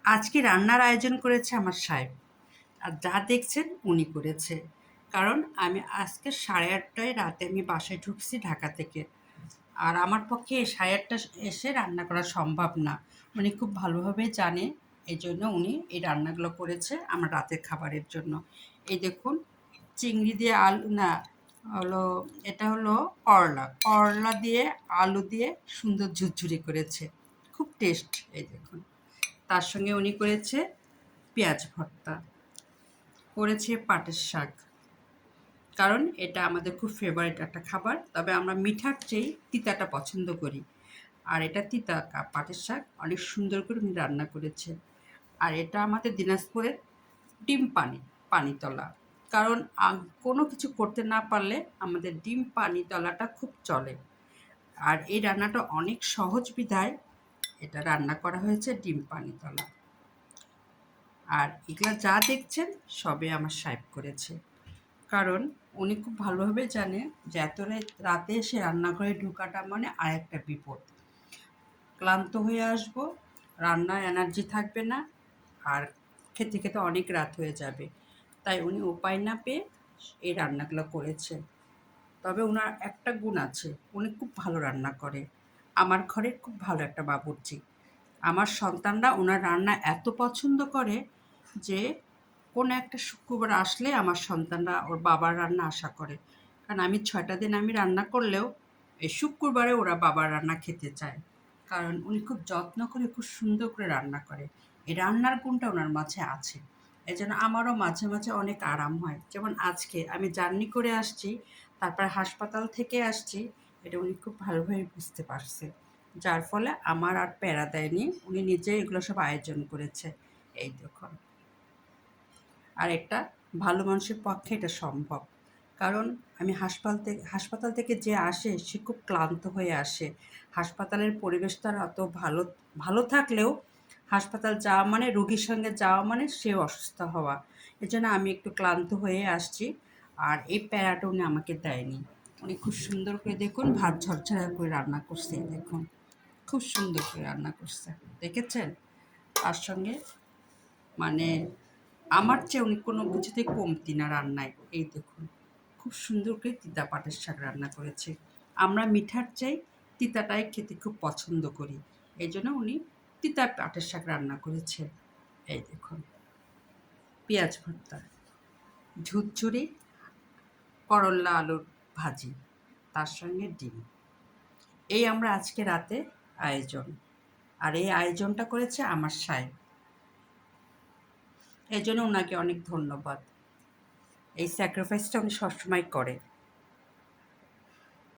আজকে রান্নার আয়োজন করেছে আমার সাহেব। আর যা দেখছেন উনি করেছে। কারণ আমি আজকে 8:30টায় রাতে আমি বাসায় ঢুকছি ঢাকা থেকে। আর আমার পক্ষে এই 8:30 এসে রান্না করা সম্ভব না। উনি খুব ভালোভাবে জানে। এজন্য উনি এই রান্নাগুলো করেছে আমার রাতের খাবারের জন্য। এই দেখুন, চিংড়ি দিয়ে আলু না, হলো এটা হলো করলা। করলা দিয়ে আলু দিয়ে সুন্দর ঝুরঝুরি করেছে। খুব টেস্ট। এই দেখুন। তার সঙ্গে উনি করেছে পেঁয়াজ ভর্তা, করেছে পাটের শাক। কারণ এটা আমাদের খুব ফেভারিট একটা খাবার। তবে আমরা মিঠার চেয়ে তিতাটা পছন্দ করি। আর এটা তিতা পাটের শাক অনেক সুন্দর করে উনি রান্না করেছে। আর এটা আমাদের দিনাজপুরের ডিম পানিতলা। কারণ কোনো কিছু করতে না পারলে আমাদের ডিম পানিতলাটা খুব চলে। আর এই রান্নাটা অনেক সহজ বিধায় এটা রান্না করা হয়েছে ডিম পানিতলা। আর এগুলা যা দেখছেন সবে আমার সাহেব করেছে। কারণ উনি খুব ভালোভাবে জানে যে এত রাতে এসে রান্নাঘরে ঢোকাটা মানে আরেকটা বিপদ। ক্লান্ত হয়ে আসবো, রান্নার এনার্জি থাকবে না, আর খেতে খেতে অনেক রাত হয়ে যাবে। তাই উনি উপায় না পেয়ে এই রান্নাগুলো করেছে। তবে উনার একটা গুণ আছে, উনি খুব ভালো রান্না করে। আমার ঘরের খুব ভালো একটা বাবুর্চি। আমার সন্তানরা উনার রান্না এত পছন্দ করে যে কোনো একটা শুক্রবার আসলে আমার সন্তানরা ওর বাবার রান্না আশা করে। কারণ আমি ৬টা দিন আমি রান্না করলেও এই শুক্রবারে ওরা বাবার রান্না খেতে চায়। কারণ উনি খুব যত্ন করে খুব সুন্দর করে রান্না করে। এই রান্নার গুণটা ওনার মাঝে আছে। এজন্য আমারও মাঝে, মাঝে অনেক আরাম হয়। যেমন আজকে আমি জার্নি করে আসছি, তারপরে হাসপাতাল থেকে আসছি, এটা উনি খুব ভালোভাবে বুঝতে পারছে। যার ফলে আমার আর প্যারা দেয়নি। উনি নিজেই এগুলো সব আয়োজন করেছে। এই দেখুন। আর একটা ভালো মানুষের পক্ষে এটা সম্ভব। কারণ আমি হাসপাতাল থেকে যে আসে সে খুব ক্লান্ত হয়ে আসে। হাসপাতালের পরিবেশটা অত ভালো ভালো থাকলেও হাসপাতাল যাওয়া মানে রোগীর সঙ্গে যাওয়া মানে সেও অসুস্থ হওয়া। এজন্য আমি একটু ক্লান্ত হয়ে আসছি। আর এই প্যারাটা উনি আমাকে দেয়নি। উনি খুব সুন্দর করে দেখুন ভাত ঝরঝরা করে রান্না করছে, এই দেখুন। খুব সুন্দর করে রান্না করছে। দেখেছেন? তার সঙ্গে মানে আমার চেয়ে উনি কোনো কিছুতেই কমতি না রান্নায়। এই দেখুন, খুব সুন্দর করে তিতা পাটের শাক রান্না করেছে। আমরা মিঠার চেয়ে তিতাটাই খেতে খুব পছন্দ করি। এইজন্য উনি তিতা পাটের শাক রান্না করেছে। এই দেখুন, পেঁয়াজ ভর্তা, ঝুরঝুরি, করল্লা আলুর ভাজি, তার সঙ্গে ডিম। এই আমরা আজকে রাতে আয়োজন। আর এই আয়োজনটা করেছে আমার সাহেব। এজন্য উনাকে অনেক ধন্যবাদ। এই স্যাক্রিফাইসটা উনি সবসময় করে।